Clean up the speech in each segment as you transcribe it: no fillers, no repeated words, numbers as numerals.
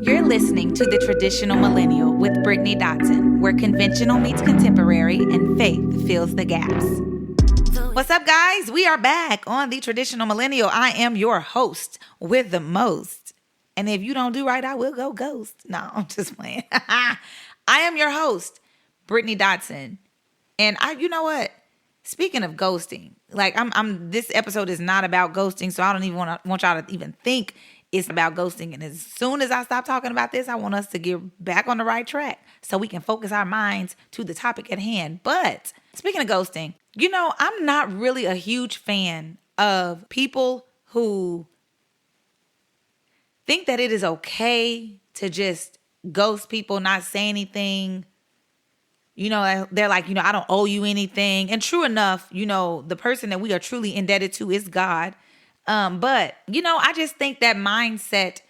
You're listening to The Traditional Millennial with Brittany Dotson, where conventional meets contemporary and faith fills the gaps. What's up, guys? We are back on The Traditional Millennial. I am your host with the most. And if you don't do right, I will go ghost. No, I'm just playing. I am your host, Brittany Dotson. And you know what? Speaking of ghosting, this episode is not about ghosting, so I don't even want y'all to even think it's about ghosting. And as soon as I stop talking about this, I want us to get back on the right track so we can focus our minds to the topic at hand. But speaking of ghosting, I'm not really a huge fan of people who think that it is okay to just ghost people, not say anything. They're like, I don't owe you anything. And true enough, the person that we are truly indebted to is God. But I just think that mindset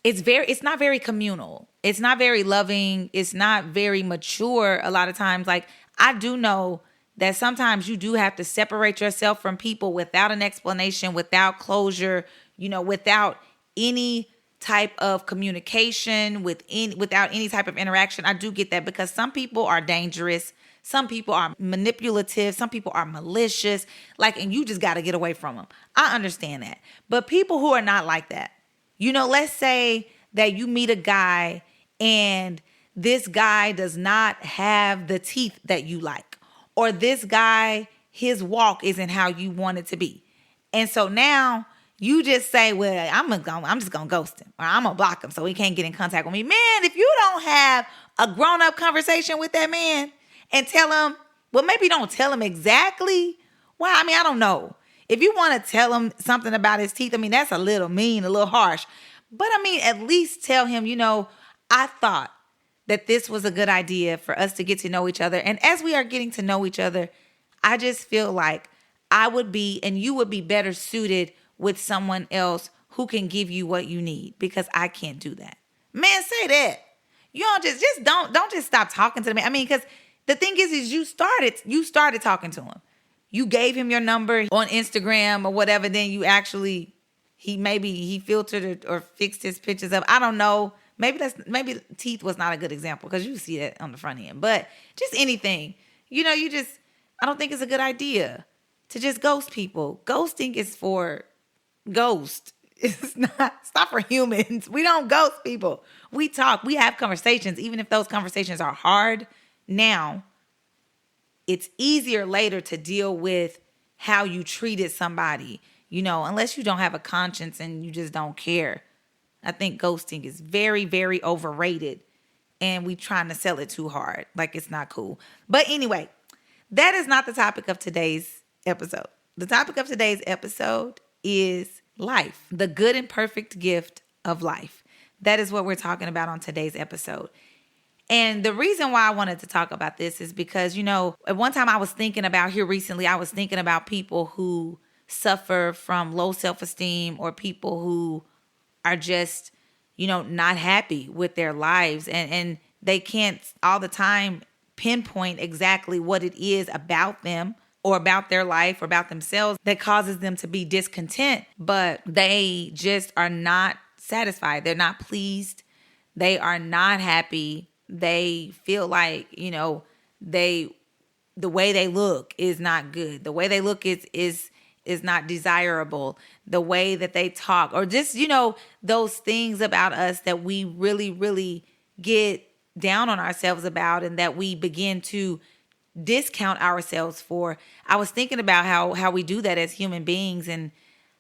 it's not very communal. It's not very loving. It's not very mature a lot of times. Like, I do know that sometimes you do have to separate yourself from people without an explanation, without closure, without any type of communication, without any type of interaction. I do get that because some people are dangerous. Some people are manipulative. Some people are malicious. And you just got to get away from them. I understand that. But people who are not like that, let's say that you meet a guy and this guy does not have the teeth that you like, or this guy, his walk isn't how you want it to be. And so now you just say, well, I'm just going to ghost him, or I'm going to block him so he can't get in contact with me. Man, if you don't have a grown-up conversation with that man and tell him, well, maybe don't tell him exactly. Well, I don't know. If you want to tell him something about his teeth, that's a little mean, a little harsh. But at least tell him, I thought that this was a good idea for us to get to know each other. And as we are getting to know each other, I just feel like I would be, and you would be better suited with someone else who can give you what you need, because I can't do that. Man, say that. You don't just stop talking to me. Because the thing is you started talking to him. You gave him your number on Instagram or whatever. Then you actually, he filtered or fixed his pictures up. I don't know. Maybe teeth was not a good example because you see that on the front end. But just anything, I don't think it's a good idea to just ghost people. Ghosting is for ghosts. It's not for humans. We don't ghost people. We talk. We have conversations, even if those conversations are hard now. It's easier later to deal with how you treated somebody, unless you don't have a conscience and you just don't care. I think ghosting is very, very overrated, and we trying to sell it too hard. Like, it's not cool. But anyway, that is not the topic of today's episode. The topic of today's episode is life, the good and perfect gift of life. That is what we're talking about on today's episode. And the reason why I wanted to talk about this is because, at one time I was thinking about people who suffer from low self-esteem, or people who are just, not happy with their lives, and they can't all the time pinpoint exactly what it is about them or about their life or about themselves that causes them to be discontent, but they just are not satisfied. They're not pleased. They are not happy. They feel like, the way they look is not good. The way they look is not desirable. The way that they talk, or just, those things about us that we really, really get down on ourselves about, and that we begin to discount ourselves for. I was thinking about how we do that as human beings, and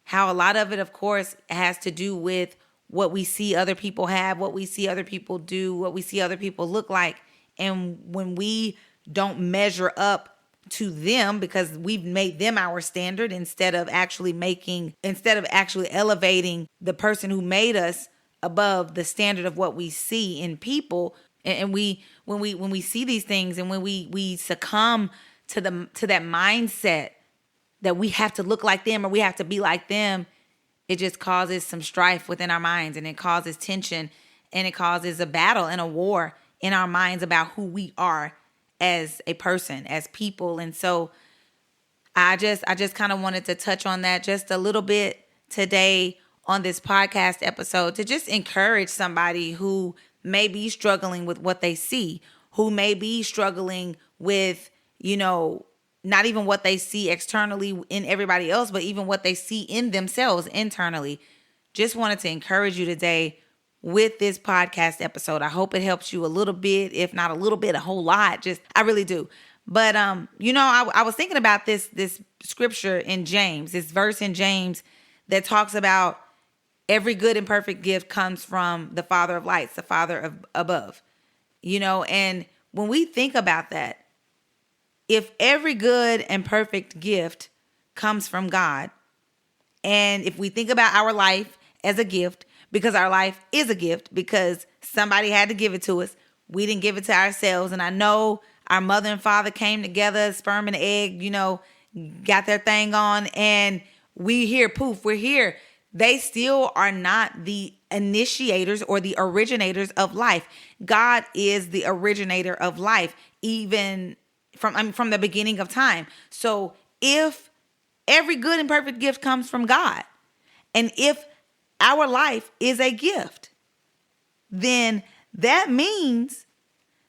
how a lot of it, of course, has to do with what we see other people have, what we see other people do, what we see other people look like. And when we don't measure up to them because we've made them our standard, instead of actually elevating the person who made us above the standard of what we see in people. And when we see these things, and when we succumb to that mindset that we have to look like them or we have to be like them, it just causes some strife within our minds, and it causes tension, and it causes a battle and a war in our minds about who we are as a person, as people. And so I just kind of wanted to touch on that just a little bit today, on this podcast episode to just encourage somebody who may be struggling with what they see, who may be struggling with, not even what they see externally in everybody else, but even what they see in themselves internally. Just wanted to encourage you today with this podcast episode. I hope it helps you a little bit, if not a little bit, a whole lot. I really do. But, I was thinking about this scripture in James, this verse in James that talks about every good and perfect gift comes from the Father of lights, the Father of above, and when we think about that, if every good and perfect gift comes from God, and if we think about our life as a gift, because our life is a gift, because somebody had to give it to us, we didn't give it to ourselves. And I know our mother and father came together, sperm and egg, got their thing on, and we're here. They still are not the initiators or the originators of life. God is the originator of life, even from the beginning of time. So if every good and perfect gift comes from God, and if our life is a gift, then that means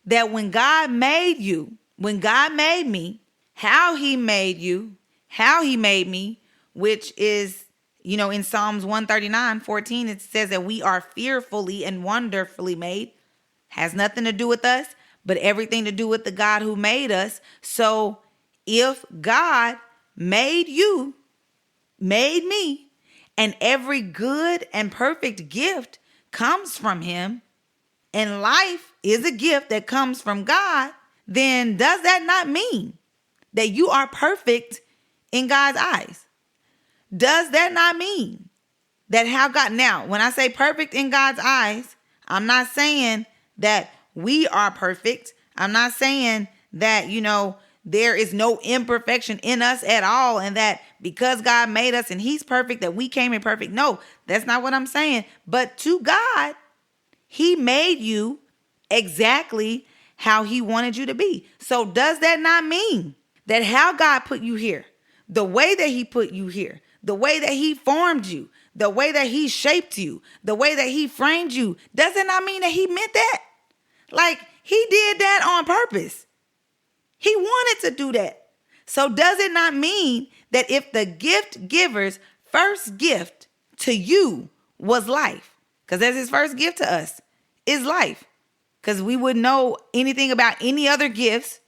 that when God made you, when God made me, how he made you, how he made me, which is, in Psalms 139:14, it says that we are fearfully and wonderfully made. Has nothing to do with us, but everything to do with the God who made us. So if God made you, made me, and every good and perfect gift comes from him, and life is a gift that comes from God, then does that not mean that you are perfect in God's eyes? Does that not mean that now, when I say perfect in God's eyes, I'm not saying that we are perfect. I'm not saying that, there is no imperfection in us at all, and that because God made us and he's perfect, that we came in perfect. No, that's not what I'm saying. But to God, he made you exactly how he wanted you to be. So does that not mean that how God put you here, the way that he put you here, the way that he formed you, the way that he shaped you, the way that he framed you, does it not mean that he meant that? Like, he did that on purpose. He wanted to do that. So does it not mean that if the gift giver's first gift to you was life, because that's his first gift to us, is life, because we wouldn't know anything about any other gifts.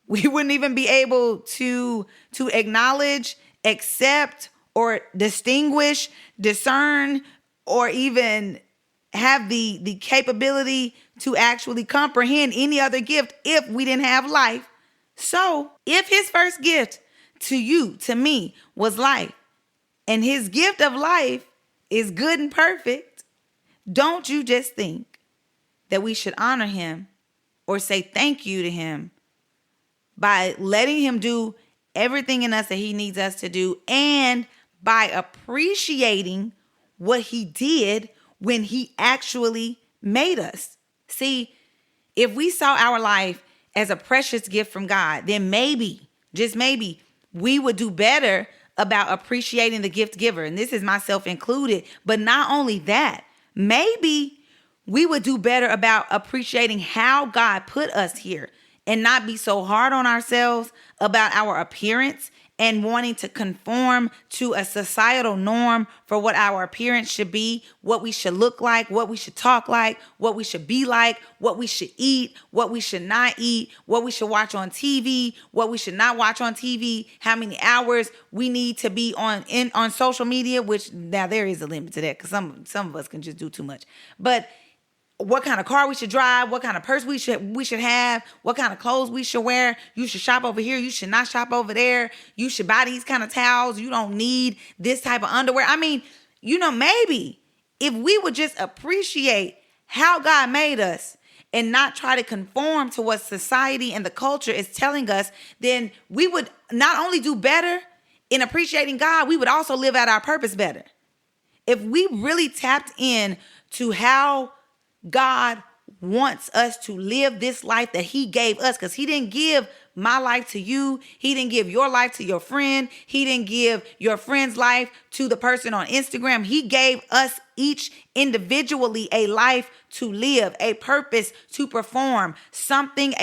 We wouldn't even be able to acknowledge, accept, or distinguish, discern, or even have the capability to actually comprehend any other gift if we didn't have life. So if his first gift to you, to me, was life, and his gift of life is good and perfect, don't you just think that we should honor him or say thank you to him by letting him do everything in us that he needs us to do, and by appreciating what he did when he actually made us? See, if we saw our life as a precious gift from God, then maybe, just maybe, we would do better about appreciating the gift giver. And this is myself included. But not only that, maybe we would do better about appreciating how God put us here, and not be so hard on ourselves about our appearance and wanting to conform to a societal norm for what our appearance should be, what we should look like, what we should talk like, what we should be like, what we should eat, what we should not eat, what we should watch on TV, what we should not watch on TV, how many hours we need to be on social media, which now there is a limit to that, because some of us can just do too much. But what kind of car we should drive, what kind of purse we should have, what kind of clothes we should wear. You should shop over here. You should not shop over there. You should buy these kind of towels. You don't need this type of underwear. I mean, maybe if we would just appreciate how God made us and not try to conform to what society and the culture is telling us, then we would not only do better in appreciating God, we would also live out our purpose better. If we really tapped in to how God wants us to live this life that he gave us, because he didn't give my life to you. He didn't give your life to your friend. He didn't give your friend's life to the person on Instagram. He gave us each individually a life to live, a purpose to perform, something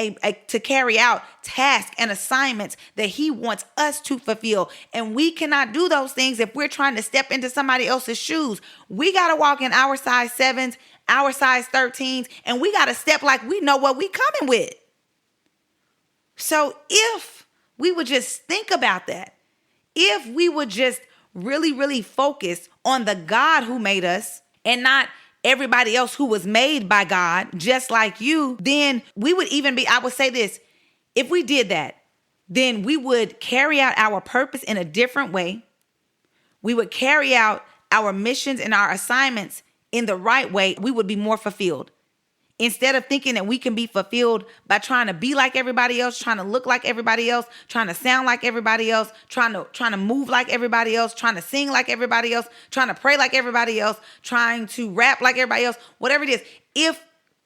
to carry out, tasks and assignments that he wants us to fulfill. And we cannot do those things if we're trying to step into somebody else's shoes. We got to walk in our size 7s, our size 13s, and we got to step like we know what we coming with. So if we would just think about that, if we would just really, really focus on the God who made us and not everybody else who was made by God, just like you, then we would even be, I would say this, if we did that, then we would carry out our purpose in a different way. We would carry out our missions and our assignments in the right way. We would be more fulfilled. Instead of thinking that we can be fulfilled by trying to be like everybody else, trying to look like everybody else, trying to sound like everybody else, trying to move like everybody else, trying to sing like everybody else, trying to pray like everybody else, trying to rap like everybody else, whatever it is. If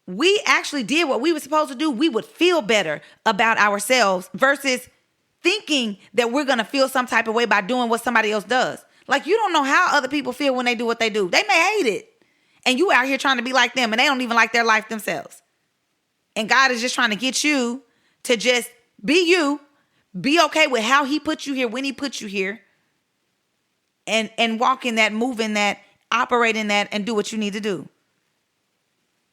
we actually did what we were supposed to do, we would feel better about ourselves versus thinking that we're going to feel some type of way by doing what somebody else does. Like, you don't know how other people feel when they do what they do. They may hate it. And you out here trying to be like them and they don't even like their life themselves. And God is just trying to get you to just be you, be okay with how he put you here, when he put you here, and walk in that, move in that, operate in that, and do what you need to do.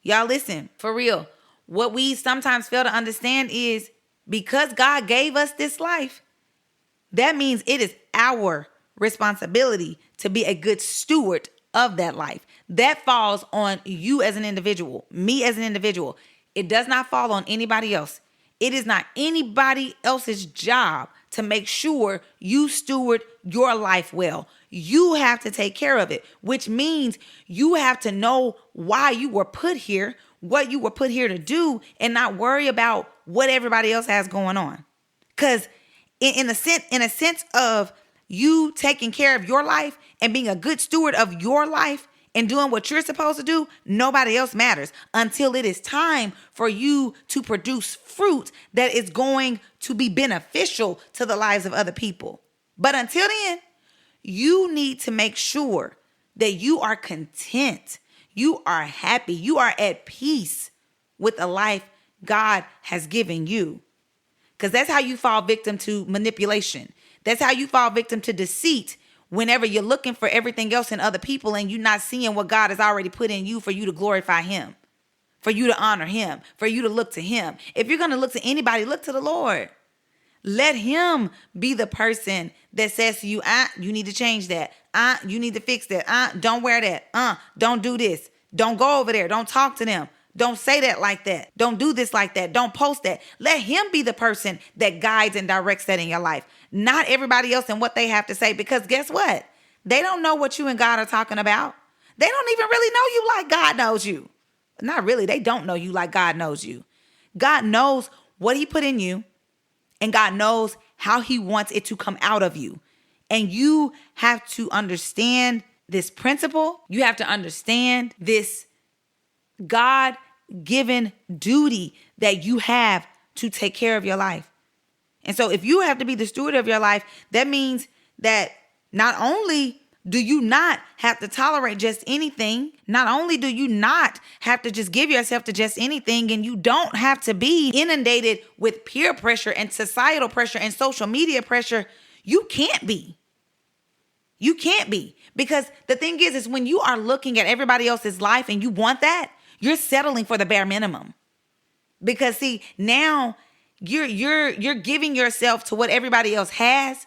Y'all listen, for real. What we sometimes fail to understand is because God gave us this life, that means it is our responsibility to be a good steward of that life. That falls on you as an individual, me as an individual. It does not fall on anybody else. It is not anybody else's job to make sure you steward your life well. You have to take care of it, which means you have to know why you were put here, what you were put here to do, and not worry about what everybody else has going on. Because in a sense of you taking care of your life and being a good steward of your life and doing what you're supposed to do, nobody else matters until it is time for you to produce fruit that is going to be beneficial to the lives of other people. But until then, you need to make sure that you are content, you are happy, you are at peace with the life God has given you. Because that's how you fall victim to manipulation. That's how you fall victim to deceit whenever you're looking for everything else in other people and you're not seeing what God has already put in you for you to glorify him, for you to honor him, for you to look to him. If you're going to look to anybody, look to the Lord. Let him be the person that says to you, you need to change that. You need to fix that. Don't wear that. Don't do this. Don't go over there. Don't talk to them. Don't say that like that. Don't do this like that. Don't post that. Let him be the person that guides and directs that in your life. Not everybody else and what they have to say. Because guess what? They don't know what you and God are talking about. They don't even really know you like God knows you. Not really. They don't know you like God knows you. God knows what he put in you. And God knows how he wants it to come out of you. And you have to understand this principle. You have to understand this God-given duty that you have to take care of your life. And so if you have to be the steward of your life, that means that not only do you not have to tolerate just anything, not only do you not have to just give yourself to just anything, and you don't have to be inundated with peer pressure and societal pressure and social media pressure. You can't be. You can't be. Because the thing is when you are looking at everybody else's life and you want that, you're settling for the bare minimum. Because see, now you're giving yourself to what everybody else has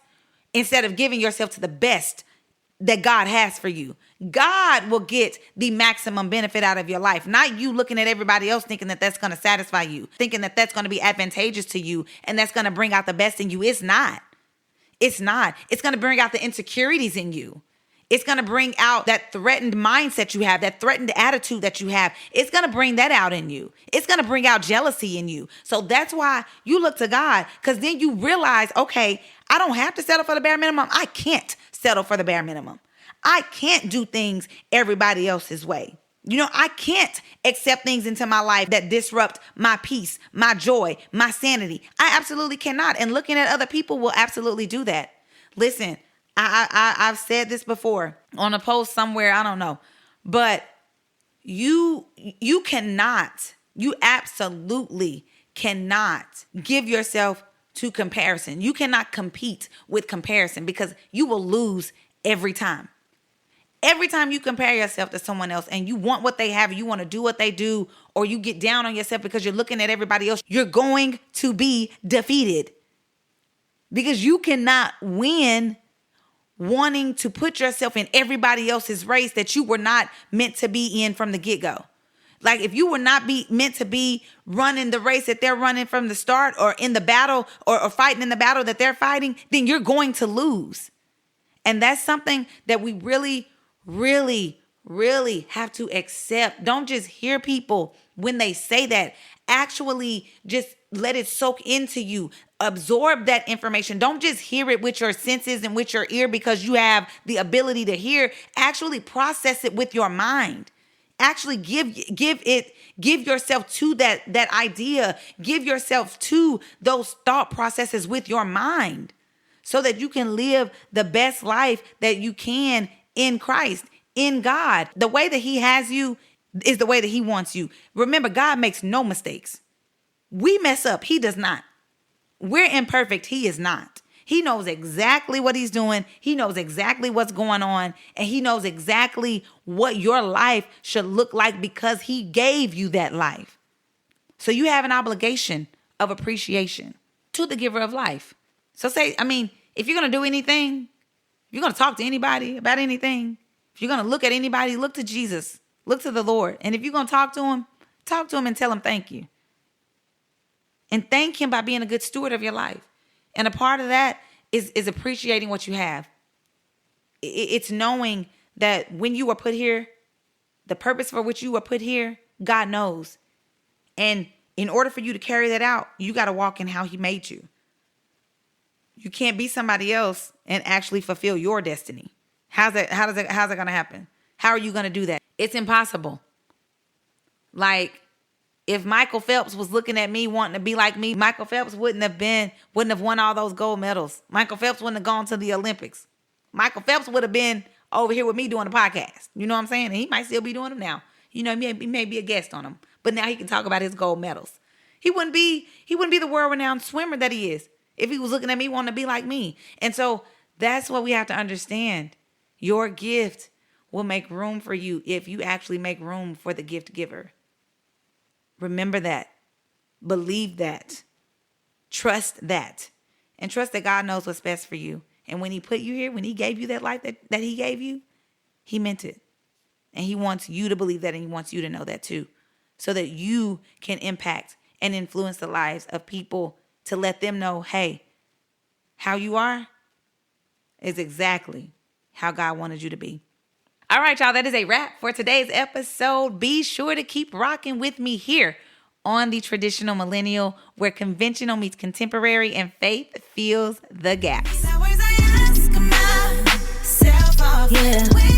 instead of giving yourself to the best that God has for you. God will get the maximum benefit out of your life, not you looking at everybody else thinking that that's going to satisfy you, thinking that that's going to be advantageous to you and that's going to bring out the best in you. It's not. It's not. It's going to bring out the insecurities in you. It's going to bring out that threatened mindset you have, that threatened attitude that you have. It's going to bring that out in you. It's going to bring out jealousy in you. So that's why you look to God, because then you realize, okay, I don't have to settle for the bare minimum. I can't settle for the bare minimum. I can't do things everybody else's way. I can't accept things into my life that disrupt my peace, my joy, my sanity. I absolutely cannot. And looking at other people will absolutely do that. Listen, I've said this before on a post somewhere, I don't know, but you absolutely cannot give yourself to comparison. You cannot compete with comparison because you will lose every time. Every time you compare yourself to someone else and you want what they have, you want to do what they do, or you get down on yourself because you're looking at everybody else, you're going to be defeated because you cannot win wanting to put yourself in everybody else's race that you were not meant to be in from the get-go. Like if you were not meant to be running the race that they're running from the start, or in the battle or fighting in the battle that they're fighting, then you're going to lose. And that's something that we really, really, really have to accept. Don't just hear people when they say that. Actually just let it soak into you. Absorb that information. Don't just hear it with your senses and with your ear because you have the ability to hear. Actually process it with your mind. Actually give yourself to that idea. Give yourself to those thought processes with your mind so that you can live the best life that you can in Christ, in God. The way that he has you is the way that he wants you. Remember, God makes no mistakes. We mess up. He does not. We're imperfect. He is not. He knows exactly what he's doing. He knows exactly what's going on. And he knows exactly what your life should look like because he gave you that life. So you have an obligation of appreciation to the giver of life. So if you're going to do anything, if you're going to talk to anybody about anything, if you're going to look at anybody, look to Jesus. Look to the Lord. And if you're going to talk to him and tell him thank you. And thank him by being a good steward of your life. And a part of that is appreciating what you have. It's knowing that when you were put here, the purpose for which you were put here, God knows. And in order for you to carry that out, you got to walk in how he made you. You can't be somebody else and actually fulfill your destiny. How's that going to happen? How are you going to do that? It's impossible. Like, if Michael Phelps was looking at me wanting to be like me, Michael Phelps wouldn't have won all those gold medals. Michael Phelps wouldn't have gone to the Olympics. Michael Phelps would have been over here with me doing a podcast. You know what I'm saying? And he might still be doing them now. He may be a guest on them. But now he can talk about his gold medals. He wouldn't be the world-renowned swimmer that he is if he was looking at me wanting to be like me. And so that's what we have to understand. Your gift will make room for you if you actually make room for the gift giver. Remember that. Believe that. Trust that. And trust that God knows what's best for you. And when he put you here, when he gave you that life that he gave you, he meant it. And he wants you to believe that, and he wants you to know that too. So that you can impact and influence the lives of people to let them know, hey, how you are is exactly how God wanted you to be. All right, y'all, that is a wrap for today's episode. Be sure to keep rocking with me here on The Traditional Millennial, where conventional meets contemporary and faith fills the gaps. Yeah.